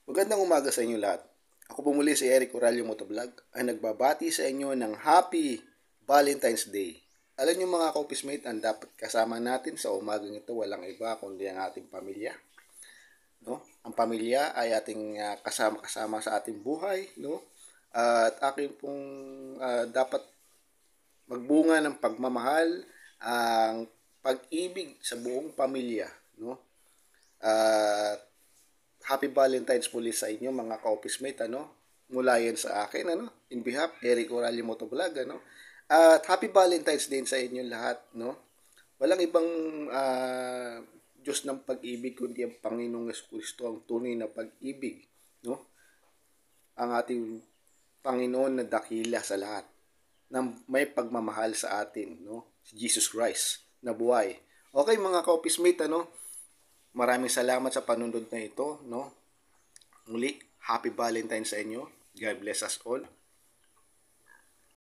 Magandang umaga sa inyo lahat. Ako po muli si Eric Oralio Motovlog ay nagbabati sa inyo ng Happy Valentine's Day. Alam niyo mga ka-officemate, ang dapat kasama natin sa umagang ito walang iba kundi ang ating pamilya. No? Ang pamilya ay ating kasama-kasama sa ating buhay. No? At akin pong dapat magbunga ng pagmamahal, ang pag-ibig sa buong pamilya. No? At Happy Valentine's muli sa inyo mga ka-officemate, mula yan sa akin, in behalf, Eric Oralio Motovlog, at Happy Valentine's din sa inyo lahat, Walang ibang Diyos ng pag-ibig kundi ang Panginoong Jesucristo, ang tunay na pag-ibig, Ang ating Panginoon na dakila sa lahat, na may pagmamahal sa atin, Si Jesus Christ na buhay. Okay mga ka-officemate, maraming salamat sa panunod na ito, Muli, Happy Valentine's sa inyo. God bless us all.